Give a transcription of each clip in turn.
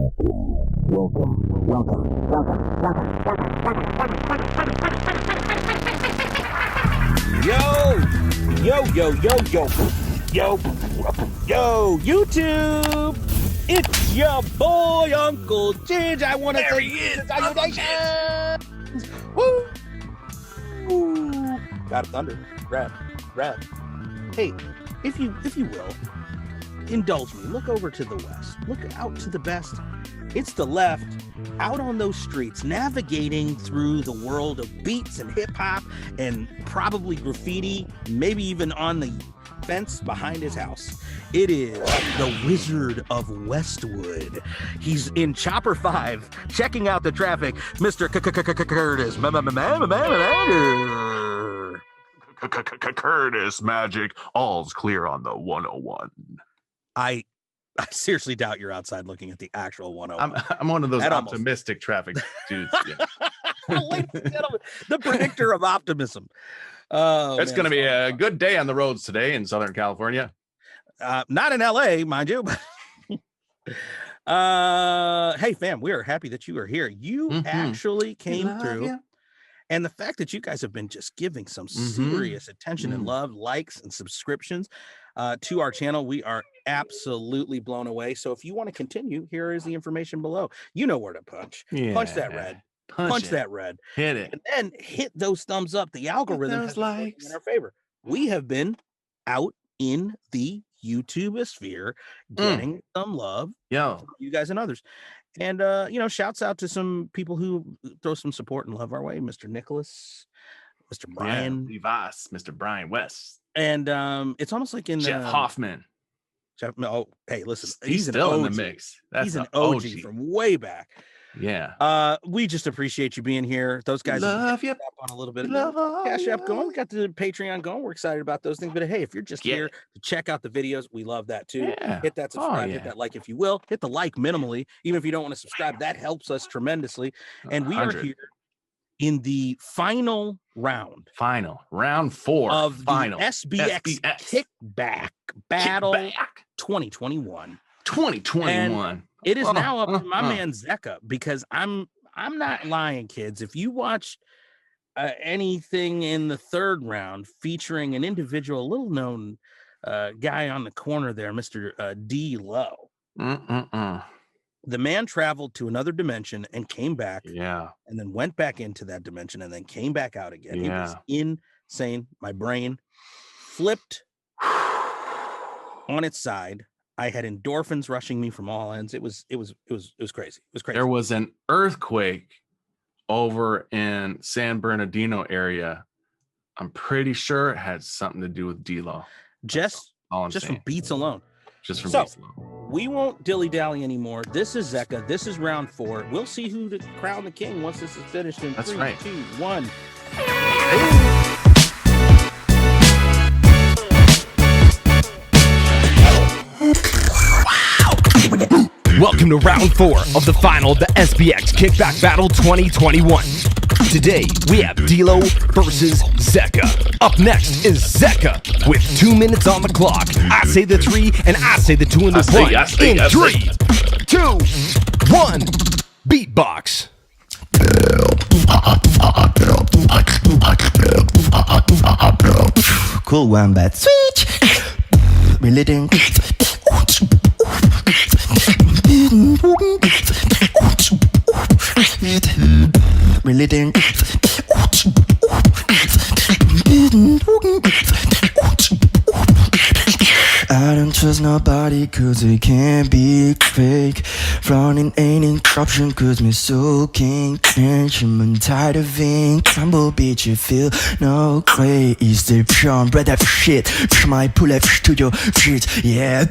Yo, YouTube! It's your boy, Uncle Ginge. I want to say salutations! Woo! Got a thunder. Grab. Hey, if you will, indulge me. Look over to the west. Look out to the best. It's the left, out on those streets, navigating through the world of beats and hip-hop and probably graffiti, maybe even on the fence behind his house. It is the Wizard of Westwood. He's in Chopper 5, checking out the traffic. Mr. Curtis. Curtis Magic. All's clear on the 101. I seriously doubt you're outside looking at the actual 101. I'm one of those optimistic traffic dudes. Yeah. Ladies and gentlemen, the predictor of optimism. It's going to be a good day on the roads today in Southern California. Not in LA, mind you. Hey, fam, we are happy that you are here. You actually came through. You. And the fact that you guys have been just giving some serious attention and love, likes, and subscriptions to our channel, we are absolutely blown away. So if you want to continue, here is the information below. You know where to punch. Yeah. Punch that red. Punch that red. Hit it. And then hit those thumbs up. The algorithm has been in our favor. We have been out in the YouTube sphere getting some love from you guys and others. And shouts out to some people who throw some support and love our way. Mr. Nicholas, Mr. Brian Vivas, Mr. Brian West. And it's almost like in Jeff Hoffman. Hey, listen, he's still in the mix. He's an OG from way back. Yeah. We just appreciate you being here. Those guys love you on a little bit of Cash App going. We got the Patreon going. We're excited about those things. But hey, if you're just here to check out the videos, we love that too. Yeah. Hit that subscribe, hit that like if you will. Hit the like minimally, even if you don't want to subscribe. That helps us tremendously. And we are here in the final round. Round 4 of the final SBX Kickback Battle 2021. And it is now up to my man Zekka, because I'm not lying, kids. If you watch anything in the third round featuring an individual, little known guy on the corner there, Mr. D Low, the man traveled to another dimension and came back, and then went back into that dimension and then came back out again. It was insane. My brain flipped on its side. I had endorphins rushing me from all ends. It was crazy. It was crazy. There was an earthquake over in San Bernardino area. I'm pretty sure it had something to do with D-Lo. Just from beats alone. Just from beats alone. We won't dilly-dally anymore. This is Zekka. This is round 4. We'll see who to crown the king once this is finished in 3, 2, 1. Welcome to round 4 of the final, the SBX Kickback Battle 2021. Today, we have D-Lo versus Zekka. Up next is Zekka with 2 minutes on the clock. I say the 3 and I say the 2 in the 1. In 3, 2, 1, beatbox. Cool one, but switch. Relating. Relating. I don't trust nobody cause they can't be fake. Running ain't an option cause me soaking tension tired of ink. Tremble bitch you feel no crazy. Pure bread of shit. Pure my pull up studio shit. Yeah.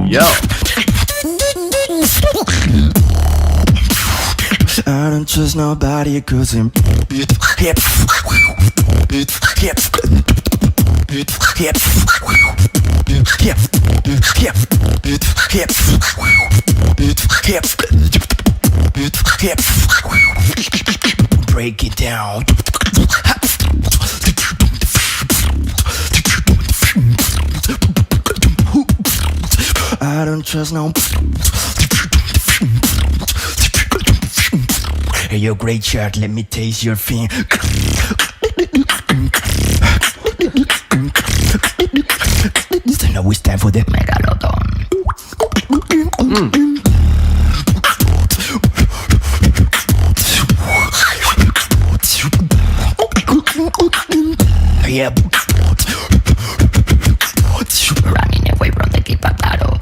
Yo. I don't trust nobody cause I'm hip. Break it down. I don't trust no. Hey, yo, great shot, let me taste your fin. So now it's time for the megalodon. Yep. Running away from the kickback battle.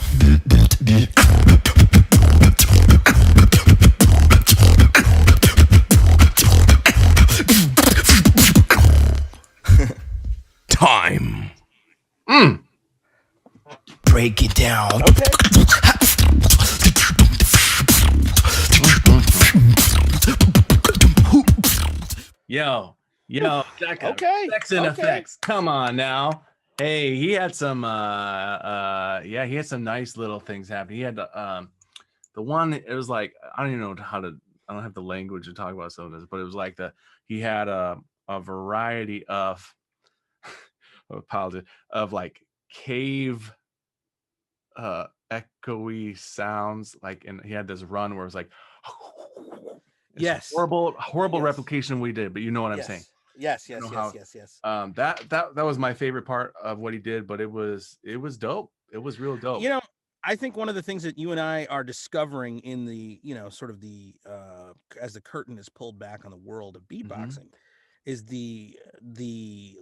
Time. Break it down. Yo, Zekka. Okay, Sex and okay. effects. Come on now. Hey, he had some he had some nice little things happen. He had the one, it was like, I don't even know I don't have the language to talk about some of this, but it was like he had a variety of apologies, of like cave echoey sounds, like, and he had this run where it was like Yes. horrible Yes. replication we did, but you know what I'm saying. Yes. That was my favorite part of what he did, but it was dope. It was real dope. You know, I think one of the things that you and I are discovering in the, sort of the as the curtain is pulled back on the world of beatboxing is the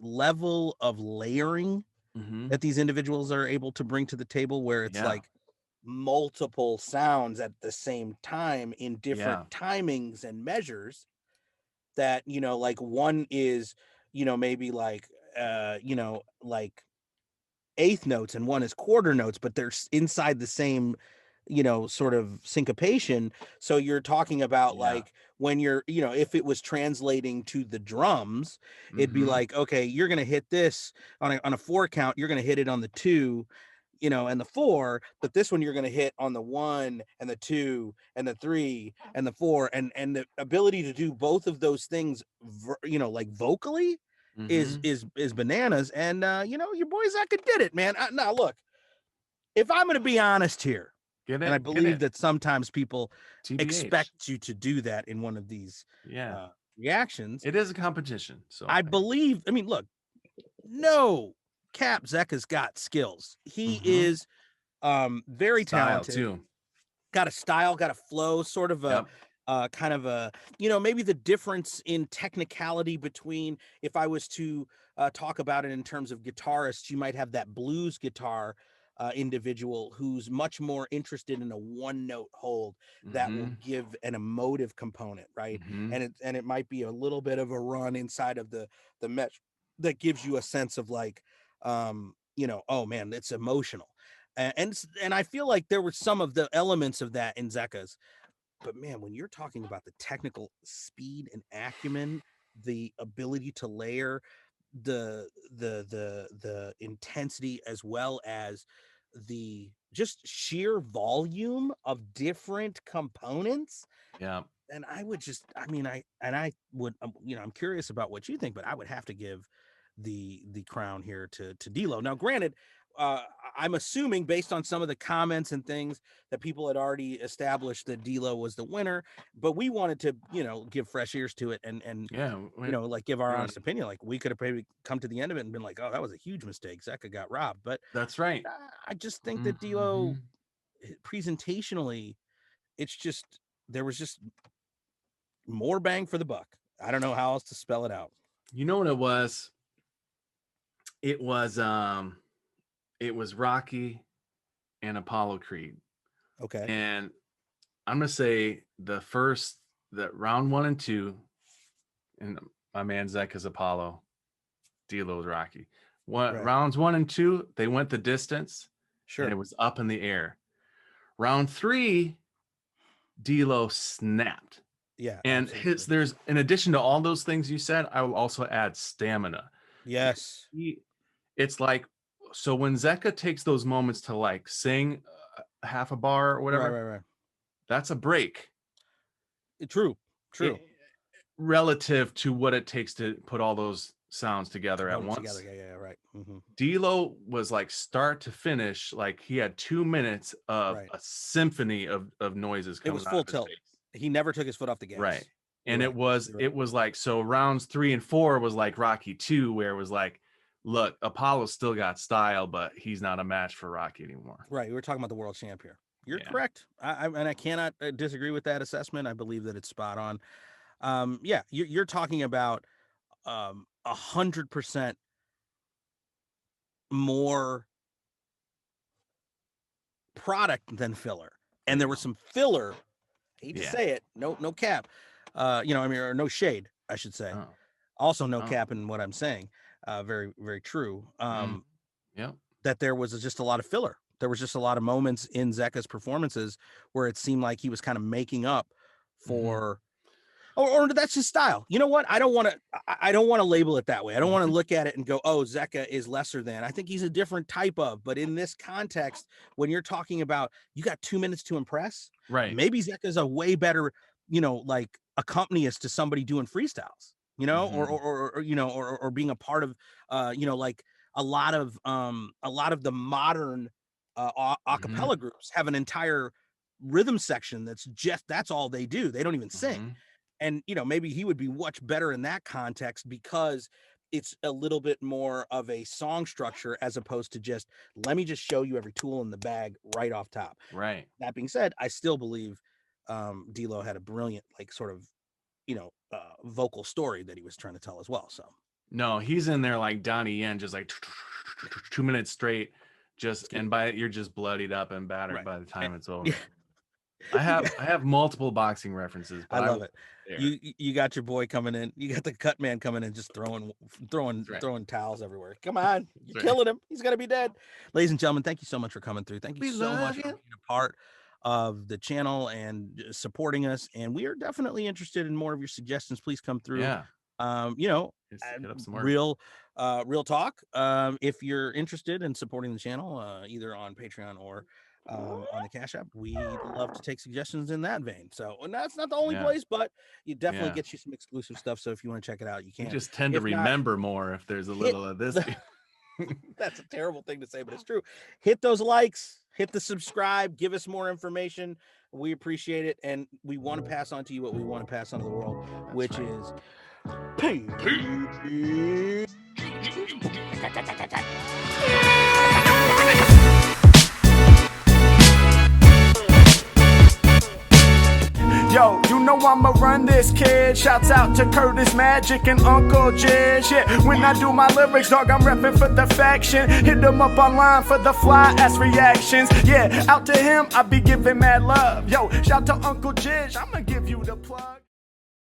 level of layering that these individuals are able to bring to the table, where it's like multiple sounds at the same time in different timings and measures, that like one is maybe like like eighth notes and one is quarter notes, but they're inside the same sort of syncopation. So you're talking about like when you're if it was translating to the drums, it'd be like, okay, you're gonna hit this on a 4 count, you're gonna hit it on the 2 and the 4, but this one you're going to hit on the 1 and the 2 and the 3 and the 4, and the ability to do both of those things like vocally is bananas. And your boy Zekka did it, man. Now look, if I'm going to be honest here, and I believe that sometimes people expect you to do that in one of these reactions, it is a competition, so I believe, I mean, look, no cap, Zekka's got skills. He is very talented too. Got a style, got a flow, sort of a kind of a maybe the difference in technicality between, if I was to talk about it in terms of guitarists, you might have that blues guitar individual who's much more interested in a one note hold that will give an emotive component, right? And it might be a little bit of a run inside of the mesh that gives you a sense of like oh man, it's emotional. And I feel like there were some of the elements of that in Zekka's, but man, when you're talking about the technical speed and acumen, the ability to layer, the intensity, as well as the just sheer volume of different components. And I would just, I'm curious about what you think, but I would have to give the crown here to D-Lo. Now, granted, I'm assuming based on some of the comments and things that people had already established that D-Lo was the winner, but we wanted to, give fresh ears to it and like give our honest opinion. Like, we could have maybe come to the end of it and been like, oh, that was a huge mistake, Zekka got robbed. But that's right. I just think that D-Lo presentationally, it's just, there was just more bang for the buck. I don't know how else to spell it out. You know what it was? It was Rocky and Apollo Creed. Okay. And I'm gonna say that round 1 and 2, and my man Zekka's Apollo, D-Lo's Rocky. Rounds 1 and 2, they went the distance. Sure. And it was up in the air. Round 3, D-Lo snapped. Yeah. And there's, in addition to all those things you said, I will also add stamina. Yes. It's like, so when Zekka takes those moments to like sing half a bar or whatever, right. That's a break. True. Relative to what it takes to put all those sounds together at once. Together. Yeah, right. D'Lo was like start to finish, like he had 2 minutes of a symphony of noises coming. It was full tilt. He never took his foot off the gas. Right. And it was like, so rounds 3 and 4 was like Rocky 2, where it was like, look, Apollo still got style, but he's not a match for Rocky anymore. Right. We were talking about the world champ here. You're correct. I cannot disagree with that assessment. I believe that it's spot on. You're talking about 100% more product than filler. And there was some filler. I hate to say it. No cap. Or no shade, I should say. Oh. Also, no cap in what I'm saying. Very, very true. That there was just a lot of filler. There was just a lot of moments in Zekka's performances where it seemed like he was kind of making up for, or that's his style. You know what? I don't want to label it that way. I don't want to look at it and go, oh, Zekka is lesser than. I think he's a different type of. But in this context, when you're talking about you got 2 minutes to impress, right? Maybe Zekka's a way better, like accompanist to somebody doing freestyles. Or being a part of, like a lot of the modern acapella groups have an entire rhythm section that's all they do. They don't even sing. And, maybe he would be much better in that context because it's a little bit more of a song structure as opposed to just, let me just show you every tool in the bag right off top. Right. That being said, I still believe D'Lo had a brilliant, like sort of, vocal story that he was trying to tell as well. So no, he's in there like Donnie Yen, just like 2 minutes straight, you're just bloodied up and battered by the time it's over. I have multiple boxing references. But I love it. You got your boy coming in. You got the cut man coming in, just throwing towels everywhere. Come on, you're killing him. He's gonna be dead. Ladies and gentlemen, thank you so much for coming through. Thank you so much for being a part of the channel and supporting us. And we are definitely interested in more of your suggestions. Please come through. Yeah. Real talk. If you're interested in supporting the channel, either on Patreon or on the Cash App, we love to take suggestions in that vein. So, and that's not the only place, but you definitely get you some exclusive stuff. So if you want to check it out, you can. You just tend to remember more if there's a little of this. That's a terrible thing to say, but it's true. Hit those likes, hit the subscribe, give us more information. We appreciate it. And we want to pass on to you what we want to pass on to the world, which is peace. Yo, you know I'ma run this, kid. Shouts out to Curtis Magic and Uncle Jizz. Yeah, when I do my lyrics, dog, I'm repping for the faction. Hit them up online for the fly ass reactions. Yeah, out to him, I be giving mad love. Yo, shout to Uncle Jizz, I'ma give you the plug.